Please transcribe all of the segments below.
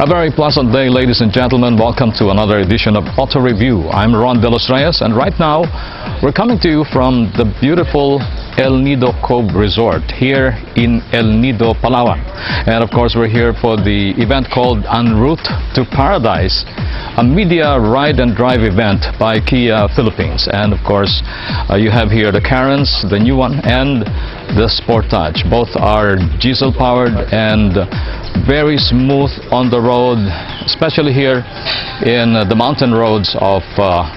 A very pleasant day, ladies and gentlemen. Welcome to another edition of Auto Review. I'm Ron De Los Reyes, and right now we're coming to you from the beautiful El Nido Cove Resort here in El Nido, Palawan. And of course, we're here for the event called En Route to Paradise, a media ride and drive event by Kia Philippines. And of course, you have here the Karens, the new one, and the Sportage. Both are diesel powered and very smooth on the road, especially here in the mountain roads of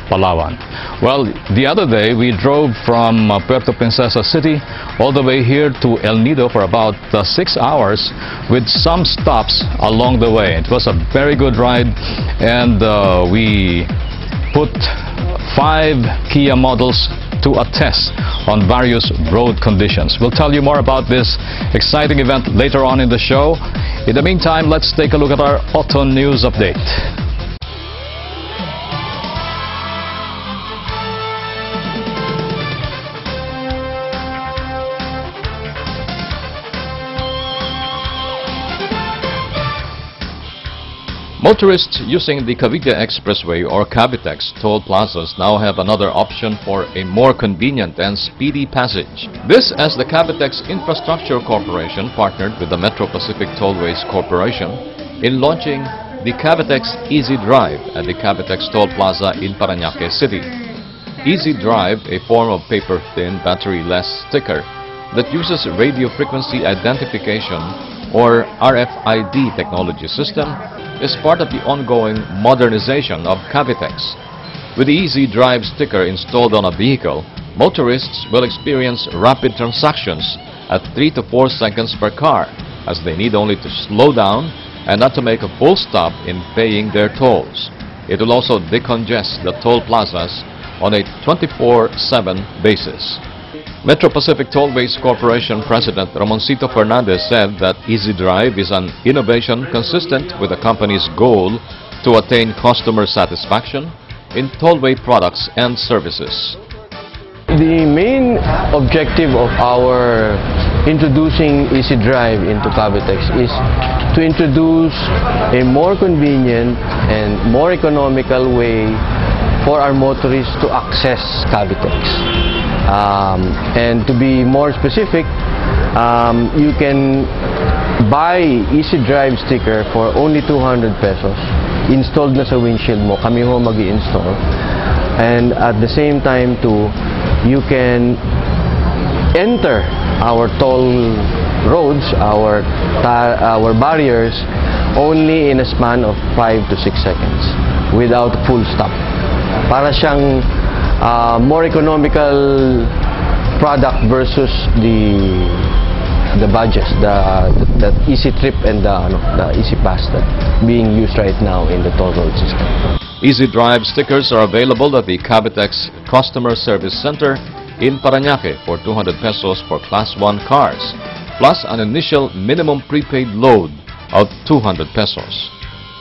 Palawan. Well, the other day we drove from Puerto Princesa City all the way here to El Nido for about 6 hours with some stops along the way. It was a very good ride, and we put 5 Kia models to a test on various road conditions. We'll tell you more about this exciting event later on in the show. In the meantime, let's take a look at our auto news update. Motorists using the Cavite Expressway or CAVITEX toll plazas now have another option for a more convenient and speedy passage. This as the CAVITEX Infrastructure Corporation partnered with the Metro Pacific Tollways Corporation in launching the CAVITEX easydrive at the CAVITEX Toll Plaza in Parañaque City. easydrive, a form of paper-thin, battery-less sticker that uses radio frequency identification or RFID technology system, is part of the ongoing modernization of CAVITEX. With the easydrive sticker installed on a vehicle, motorists will experience rapid transactions at 3 to 4 seconds per car, as they need only to slow down and not to make a full stop in paying their tolls. It will also decongest the toll plazas on a 24/7 basis. Metro Pacific Tollways Corporation President Ramoncito Fernandez said that easydrive is an innovation consistent with the company's goal to attain customer satisfaction in tollway products and services. The main objective of our introducing easydrive into CAVITEX is to introduce a more convenient and more economical way for our motorists to access CAVITEX. And to be more specific, you can buy easydrive sticker for only 200 pesos. Installed na sa windshield mo, kami ho mag-i-install. And at the same time too, you can enter our toll roads, our barriers, only in a span of 5 to 6 seconds without full stop. Para siyang more economical product versus the badges, the Easy Trip and the Easy Pass that being used right now in the toll road system. easydrive stickers are available at the CAVITEX Customer Service Center in Parañaque for 200 pesos for Class 1 cars, plus an initial minimum prepaid load of 200 pesos.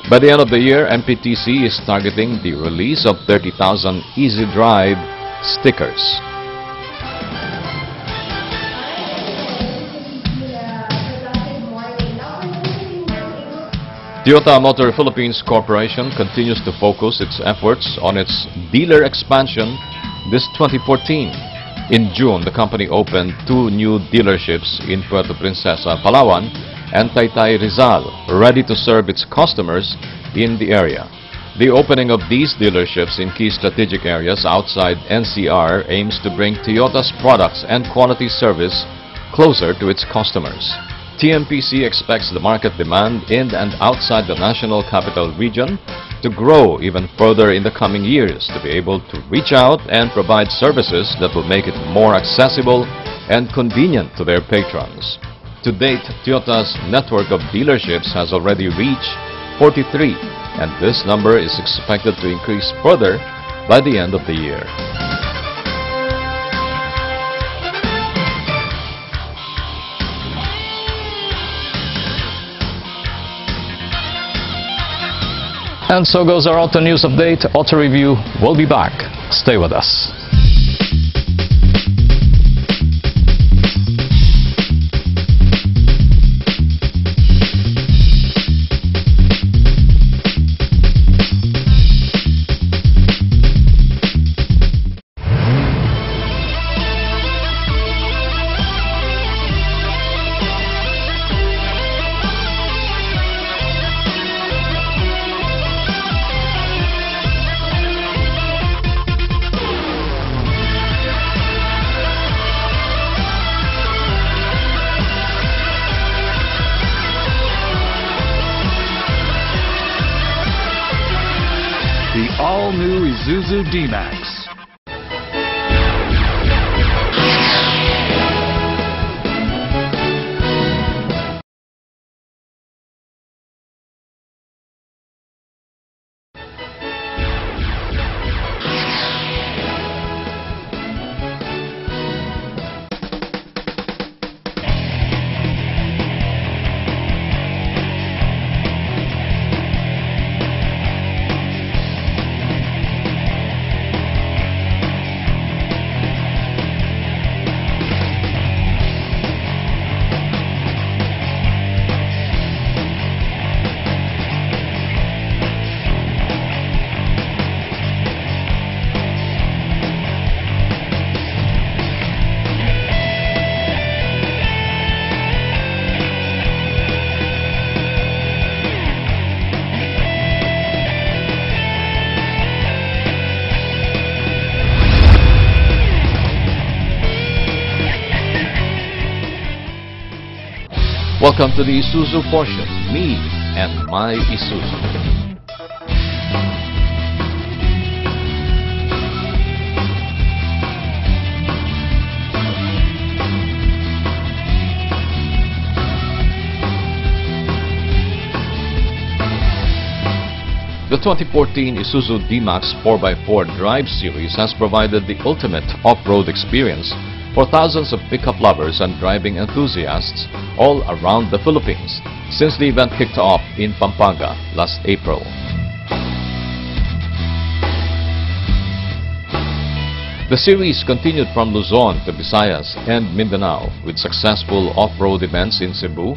By the end of the year, MPTC is targeting the release of 30,000 easydrive stickers. Toyota Motor Philippines Corporation continues to focus its efforts on its dealer expansion this 2014. In June, the company opened 2 new dealerships in Puerto Princesa, Palawan, and Taytay, Rizal, ready to serve its customers in the area. The opening of these dealerships in key strategic areas outside NCR aims to bring Toyota's products and quality service closer to its customers. TMPC expects the market demand in and outside the National Capital Region to grow even further in the coming years to be able to reach out and provide services that will make it more accessible and convenient to their patrons. To date, Toyota's network of dealerships has already reached 43, and this number is expected to increase further by the end of the year. And so goes our auto news update. Auto Review will be back. Stay with us. Isuzu DMAX. Welcome to the Isuzu portion, me and my Isuzu. The 2014 Isuzu DMAX 4x4 Drive Series has provided the ultimate off-road experience for thousands of pickup lovers and driving enthusiasts all around the Philippines since the event kicked off in Pampanga last April. The series continued from Luzon to Visayas and Mindanao with successful off-road events in Cebu,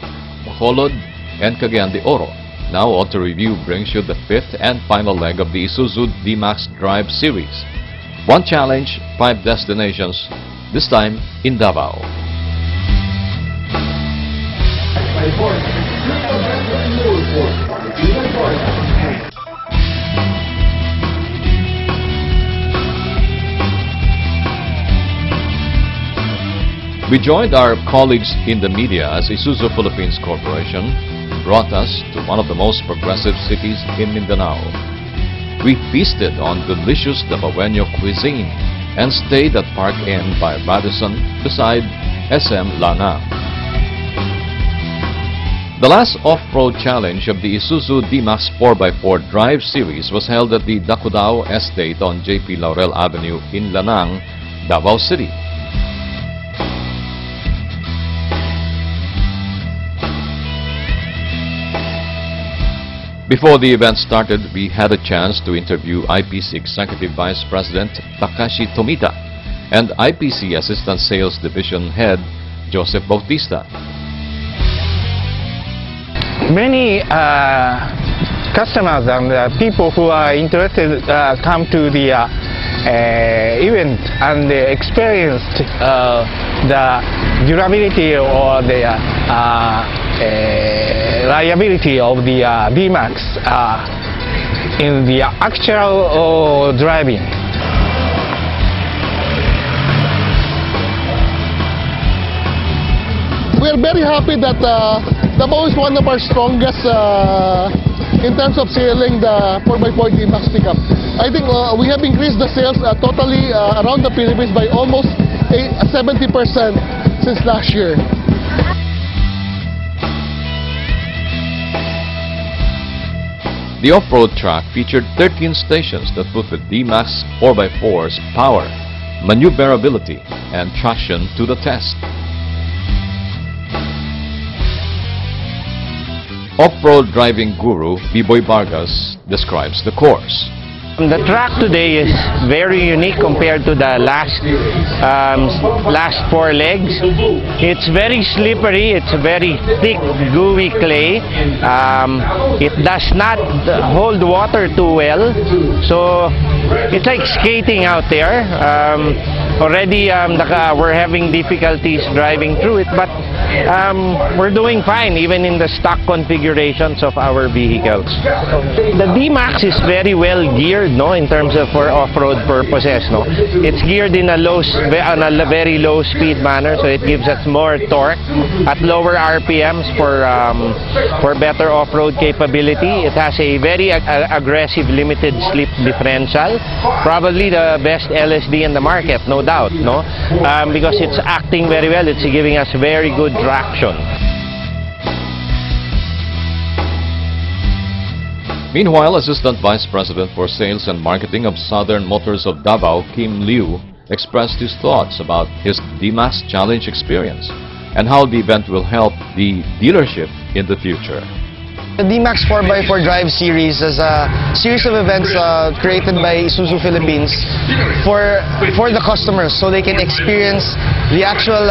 Bacolod, and Cagayan de Oro. Now Auto Review brings you the fifth and final leg of the Isuzu DMAX Drive Series. One challenge, 5 destinations, this time in Davao. We joined our colleagues in the media as Isuzu Philippines Corporation brought us to one of the most progressive cities in Mindanao. We feasted on delicious Davaoeño cuisine and stayed at Park Inn by Radisson beside SM Lanang. The last off-road challenge of the Isuzu DMAX 4x4 Drive Series was held at the Dakudao Estate on JP Laurel Avenue in Lanang, Davao City. Before the event started, we had a chance to interview IPC Executive Vice President Takashi Tomita and IPC Assistant Sales Division Head Joseph Bautista. Many customers and people who are interested come to the event and experienced the durability or the reliability of the DMAX in the actual driving. We're very happy that Davao is one of our strongest in terms of selling the 4x4 DMAX pickup. I think we have increased the sales totally around the Philippines by almost 70% since last year. The off-road track featured 13 stations that put the DMAX 4x4's power, maneuverability, and traction to the test. Off-road driving guru B-Boy Vargas describes the course. The track today is very unique compared to the last 4 legs. It's very slippery, it's very thick, gooey clay. It does not hold water too well, so it's like skating out there. Already we're having difficulties driving through it, but we're doing fine even in the stock configurations of our vehicles. The DMAX is very well geared, no, in terms of for off-road purposes, no. It's geared in a very low speed manner, so it gives us more torque at lower RPMs for better off-road capability. It has a very aggressive limited slip differential, probably the best LSD in the market, no doubt, no, because it's acting very well. It's giving us very good traction. Meanwhile, Assistant Vice President for Sales and Marketing of Southern Motors of Davao, Kim Liu, expressed his thoughts about his DMAX Challenge experience and how the event will help the dealership in the future. The DMAX 4x4 Drive Series is a series of events created by Isuzu Philippines for the customers, so they can experience the actual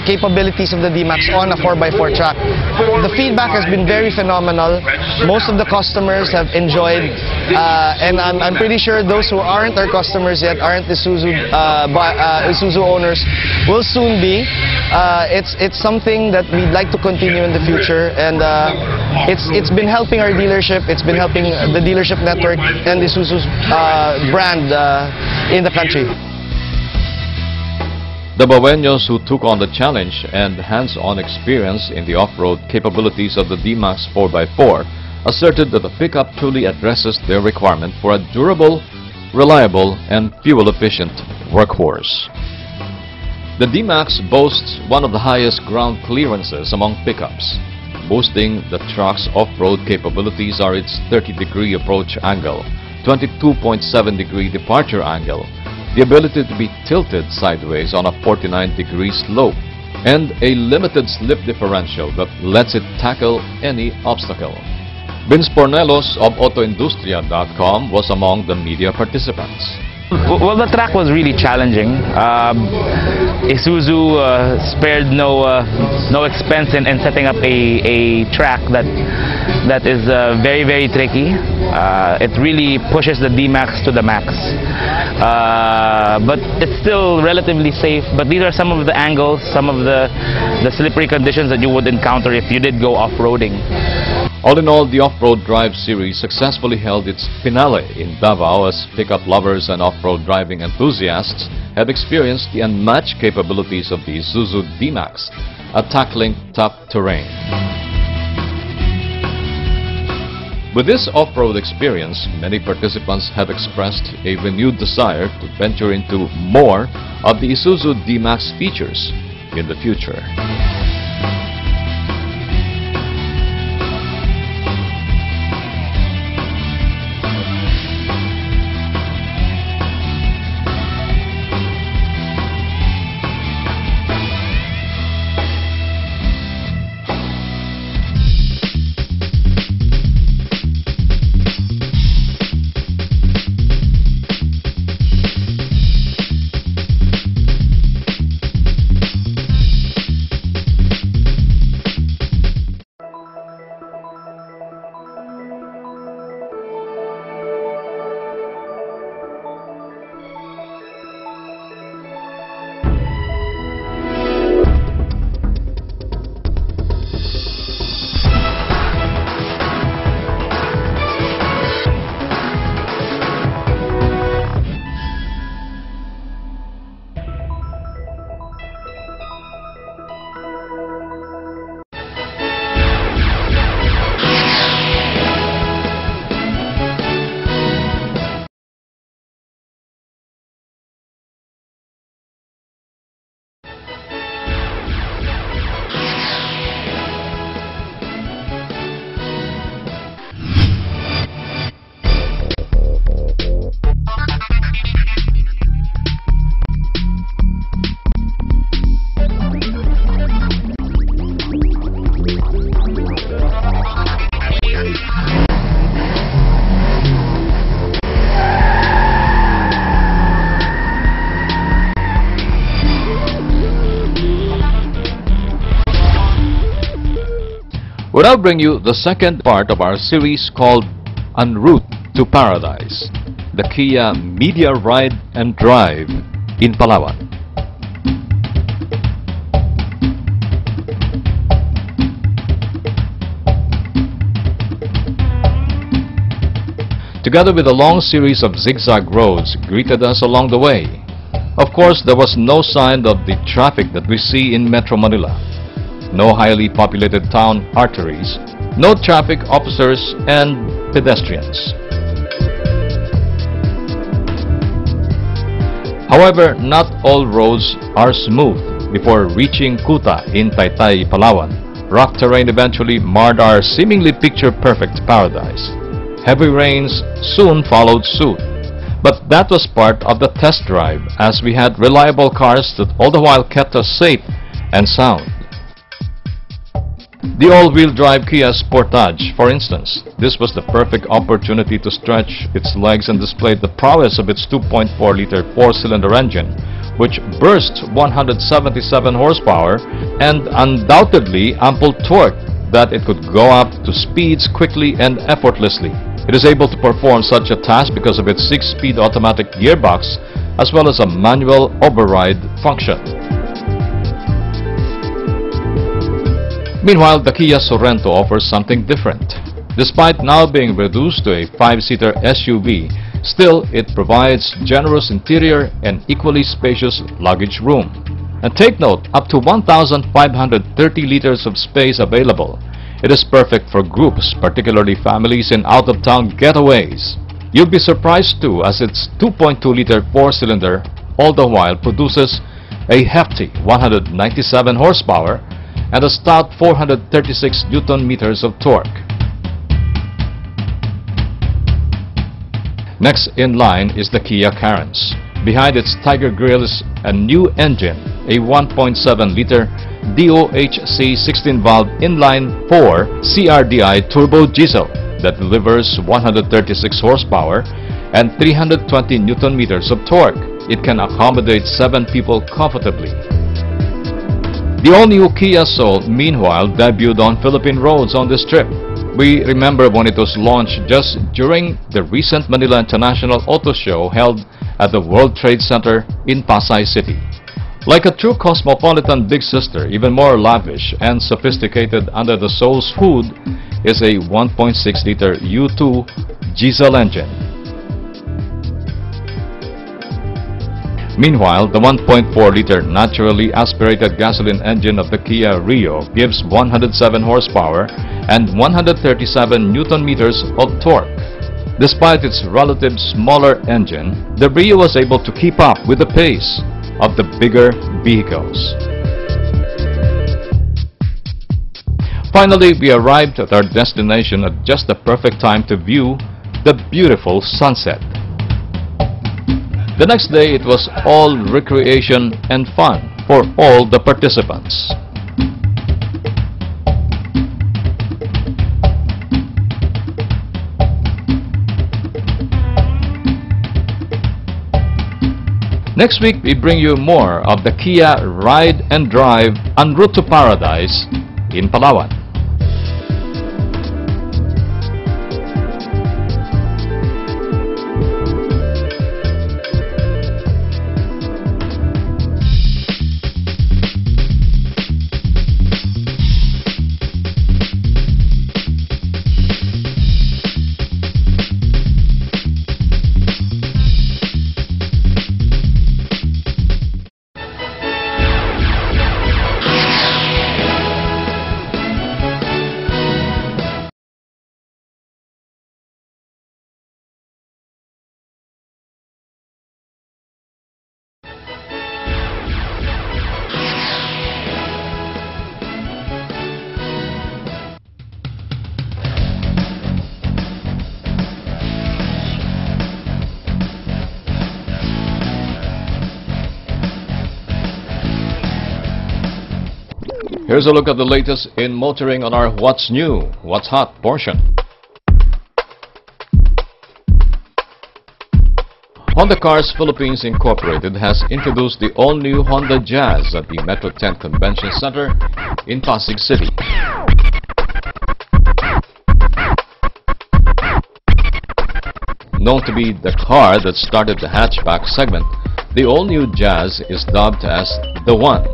capabilities of the DMAX on a 4x4 track. The feedback has been very phenomenal. Most of the customers have enjoyed, and I'm pretty sure those who aren't our customers yet, aren't Isuzu owners, will soon be. It's something that we'd like to continue in the future, and it's been helping our dealership, it's been helping the dealership network and the Isuzu's brand in the country. The Baweños who took on the challenge and hands-on experience in the off-road capabilities of the DMAX 4x4 asserted that the pickup truly addresses their requirement for a durable, reliable, and fuel-efficient workhorse. The DMAX boasts one of the highest ground clearances among pickups. Boosting the truck's off-road capabilities are its 30-degree approach angle, 22.7-degree departure angle, the ability to be tilted sideways on a 49-degree slope, and a limited slip differential that lets it tackle any obstacle. Vince Pornelos of AutoIndustria.com was among the media participants. Well, the track was really challenging. Isuzu spared no expense in setting up a track that is very, very tricky. It really pushes the DMAX to the max. But it's still relatively safe. But these are some of the angles, some of the slippery conditions that you would encounter if you did go off-roading. All in all, the Off-Road Drive Series successfully held its finale in Davao as pickup lovers and off-road driving enthusiasts have experienced the unmatched capabilities of the Isuzu DMAX at tackling tough terrain. With this off-road experience, many participants have expressed a renewed desire to venture into more of the Isuzu DMAX features in the future. We now bring you the second part of our series called En Route to Paradise, the Kia Media Ride and Drive in Palawan. together with a long series of zigzag roads, greeted us along the way. Of course, there was no sign of the traffic that we see in Metro Manila. No highly populated town arteries, no traffic officers and pedestrians. However, not all roads are smooth. Before reaching Kuta in Taytay, Palawan, rough terrain eventually marred our seemingly picture-perfect paradise. Heavy rains soon followed suit. But that was part of the test drive, as we had reliable cars that all the while kept us safe and sound. The all-wheel drive Kia Sportage, for instance, this was the perfect opportunity to stretch its legs and display the prowess of its 2.4-liter four-cylinder engine, which burst 177 horsepower and undoubtedly ample torque that it could go up to speeds quickly and effortlessly. It is able to perform such a task because of its 6-speed automatic gearbox as well as a manual override function. Meanwhile, the Kia Sorento offers something different. Despite now being reduced to a 5-seater SUV, still it provides generous interior and equally spacious luggage room. And take note, up to 1,530 liters of space available. It is perfect for groups, particularly families in out-of-town getaways. You'll be surprised too, as its 2.2-liter four-cylinder all the while produces a hefty 197 horsepower and a stout 436 Newton-meters of torque. Next in line is the Kia Carens. Behind its Tiger Grille is a new engine, a 1.7-liter DOHC 16-valve inline-4 CRDI turbo diesel that delivers 136 horsepower and 320 Newton-meters of torque. It can accommodate 7 people comfortably. The all-new Kia Soul, meanwhile, debuted on Philippine roads on this trip. We remember when it was launched just during the recent Manila International Auto Show held at the World Trade Center in Pasay City. Like a true cosmopolitan big sister, even more lavish and sophisticated under the Soul's hood is a 1.6-liter U2 diesel engine. Meanwhile, the 1.4-liter naturally aspirated gasoline engine of the Kia Rio gives 107 horsepower and 137 Newton-meters of torque. Despite its relative smaller engine, the Rio was able to keep up with the pace of the bigger vehicles. Finally, we arrived at our destination at just the perfect time to view the beautiful sunset. The next day, it was all recreation and fun for all the participants. Next week, we bring you more of the Kia Ride and Drive en route to paradise in Palawan. Here's a look at the latest in motoring on our What's New, What's Hot portion. Honda Cars Philippines Incorporated has introduced the all-new Honda Jazz at the Metro 10 Convention Center in Pasig City. Known to be the car that started the hatchback segment, the all-new Jazz is dubbed as The One,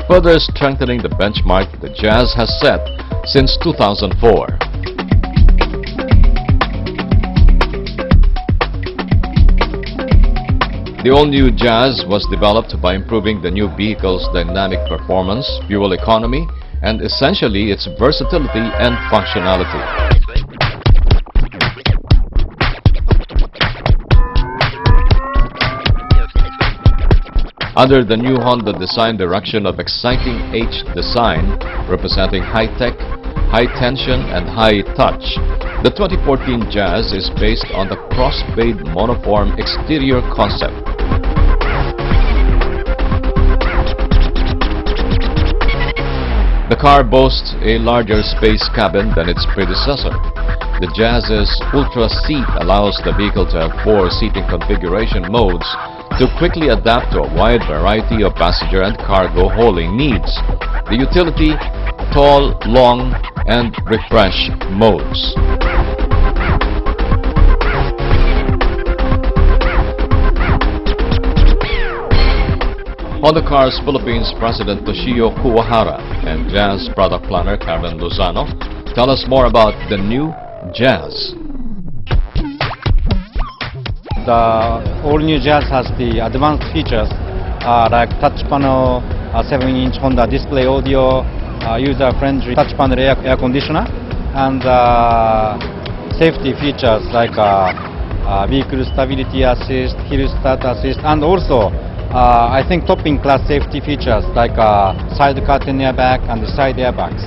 further strengthening the benchmark the Jazz has set since 2004. The all-new Jazz was developed by improving the new vehicle's dynamic performance, fuel economy, and essentially its versatility and functionality. Under the new Honda design direction of exciting H design, representing high-tech, high-tension, and high-touch, the 2014 Jazz is based on the cross-bayed monoform exterior concept. The car boasts a larger space cabin than its predecessor. The Jazz's Ultra Seat allows the vehicle to have 4 seating configuration modes to quickly adapt to a wide variety of passenger and cargo hauling needs. The utility, tall, long, and refresh modes. Honda Cars Philippines President Toshio Kuwahara and Jazz product planner Karen Lozano tell us more about the new Jazz. The all-new Jazz has the advanced features like touch panel, 7-inch Honda display audio, user-friendly touch panel air conditioner, and safety features like vehicle stability assist, hill start assist, and also I think top-in-class safety features like side curtain airbag and the side airbags.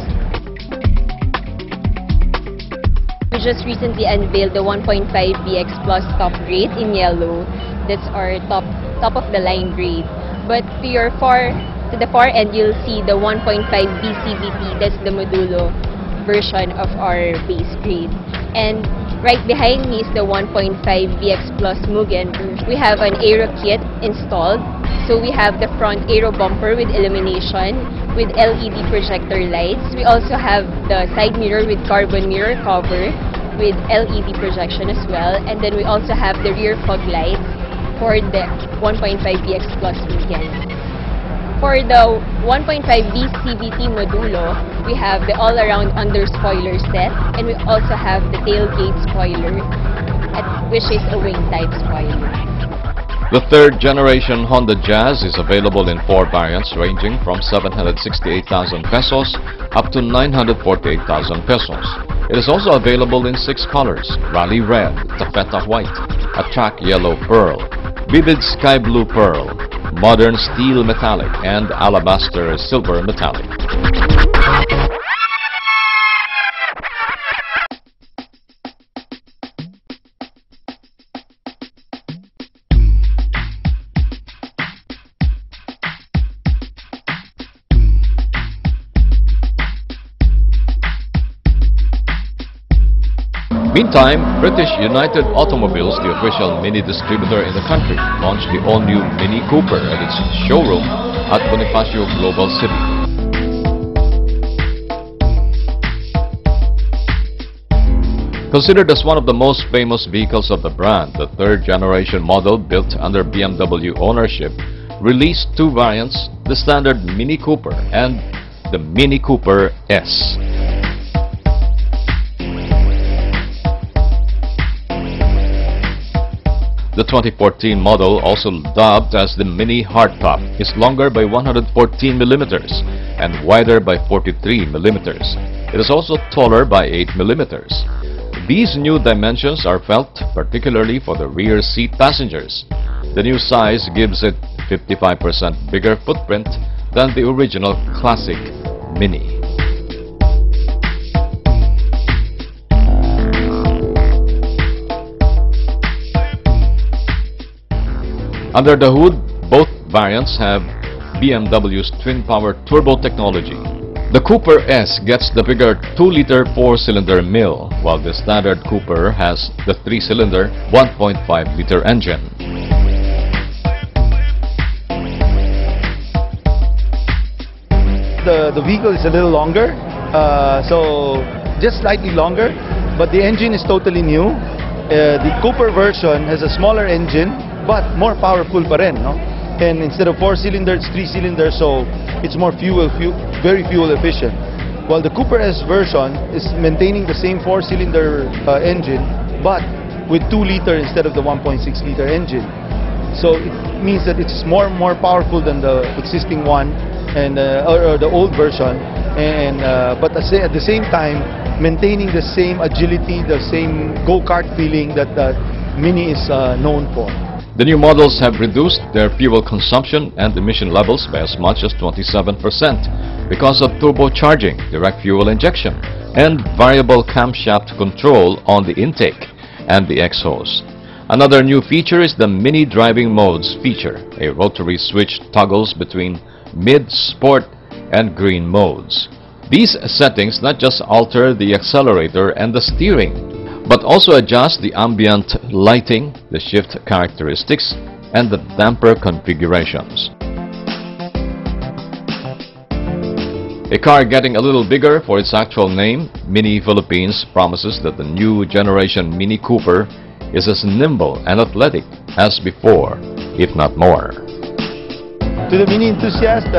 We just recently unveiled the 1.5 BX Plus top grade in yellow. That's our top of the line grade. But to the far end, you'll see the 1.5 BCVT. That's the modulo version of our base grade. And right behind me is the 1.5 BX Plus Mugen. We have an aero kit installed. So we have the front aero bumper with illumination with LED projector lights. We also have the side mirror with carbon mirror cover with LED projection as well. And then we also have the rear fog lights for the 1.5 BX Plus Mugen. For the 1.5B CVT modulo, we have the all-around under spoiler set, and we also have the tailgate spoiler, which is a wing type spoiler. The third generation Honda Jazz is available in 4 variants ranging from 768,000 pesos up to 948,000 pesos. It is also available in 6 colors: Rally Red, Taffeta White, Attract Yellow Pearl, Vivid Sky Blue Pearl, Modern Steel Metallic, and Alabaster Silver Metallic. Meantime, British United Automobiles, the official Mini distributor in the country, launched the all-new Mini Cooper at its showroom at Bonifacio Global City. Considered as one of the most famous vehicles of the brand, the third generation model built under BMW ownership released 2 variants, the standard Mini Cooper and the Mini Cooper S. The 2014 model, also dubbed as the Mini Hardtop, is longer by 114 millimeters and wider by 43 millimeters. It is also taller by 8 millimeters. These new dimensions are felt particularly for the rear seat passengers. The new size gives it 55% bigger footprint than the original classic Mini. Under the hood, both variants have BMW's twin-power turbo technology. The Cooper S gets the bigger 2-liter 4-cylinder mill, while the standard Cooper has the 3-cylinder 1.5-liter engine. The vehicle is a little longer, so just slightly longer, but the engine is totally new. The Cooper version has a smaller engine, but more powerful pa rin, no? And instead of 4-cylinder, it's 3-cylinder, so it's more very fuel efficient. While the Cooper S version is maintaining the same 4-cylinder engine, but with 2-liter instead of the 1.6-liter engine. So it means that it's more powerful than the existing one and or the old version. And but at the same time, maintaining the same agility, the same go-kart feeling that the Mini is known for. The new models have reduced their fuel consumption and emission levels by as much as 27% because of turbocharging, direct fuel injection, and variable camshaft control on the intake and the exhaust. Another new feature is the Mini Driving Modes feature. A rotary switch toggles between mid, sport, and green modes. These settings not just alter the accelerator and the steering, but also adjust the ambient lighting, the shift characteristics, and the damper configurations. A car getting a little bigger for its actual name, Mini Philippines promises that the new generation Mini Cooper is as nimble and athletic as before, if not more. To the Mini enthusiast,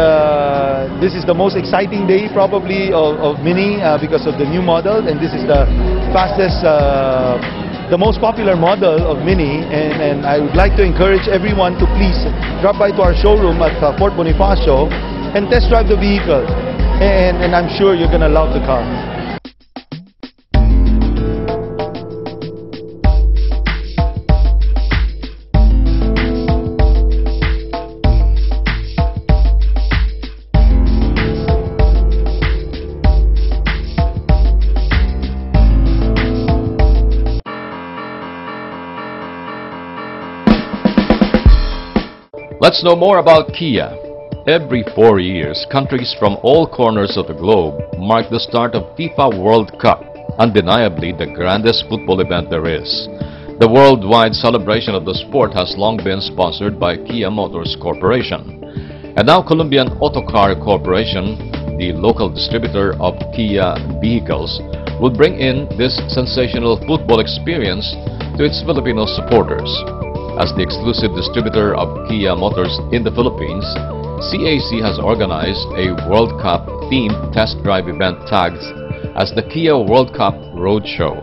this is the most exciting day probably of Mini because of the new model, and this is the fastest, the most popular model of Mini, and I would like to encourage everyone to please drop by to our showroom at Fort Bonifacio and test drive the vehicle, and I'm sure you're gonna love the car. Let's know more about Kia. Every 4 years, countries from all corners of the globe mark the start of FIFA World Cup, undeniably the grandest football event there is. The worldwide celebration of the sport has long been sponsored by Kia Motors Corporation. And now Colombian Autocar Corporation, the local distributor of Kia vehicles, will bring in this sensational football experience to its Filipino supporters. As the exclusive distributor of Kia Motors in the Philippines, CAC has organized a World Cup themed test drive event tagged as the Kia World Cup Roadshow.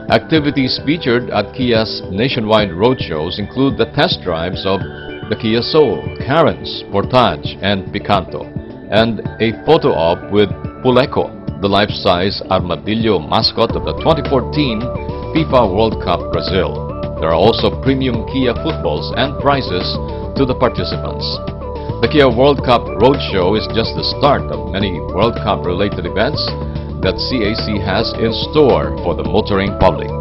Activities featured at Kia's nationwide roadshows include the test drives of the Kia Soul, Carens, Portage, and Picanto, and a photo op with Puleco, the life-size armadillo mascot of the 2014 FIFA World Cup Brazil. There are also premium Kia footballs and prizes to the participants. The Kia World Cup Roadshow is just the start of many World Cup related events that CAC has in store for the motoring public.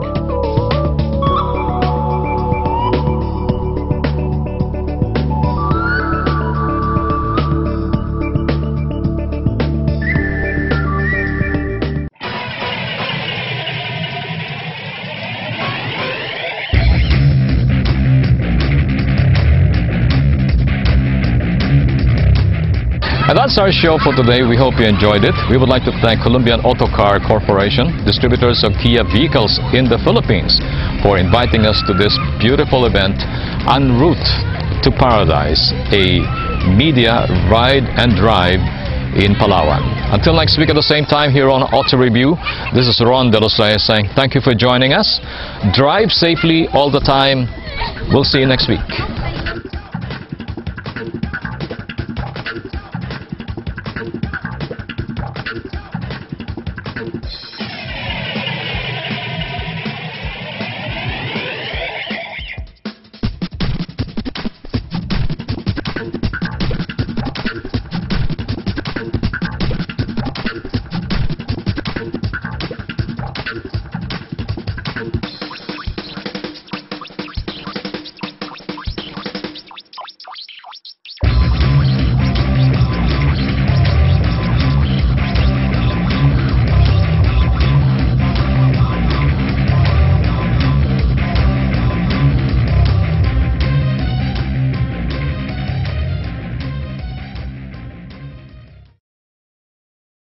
And that's our show for today. We hope you enjoyed it. We would like to thank Colombian Autocar Corporation, distributors of Kia vehicles in the Philippines, for inviting us to this beautiful event en route to paradise, a media ride and drive in Palawan. Until next week at the same time here on Auto Review, this is Ron De Los Reyes saying thank you for joining us. Drive safely all the time. We'll see you next week.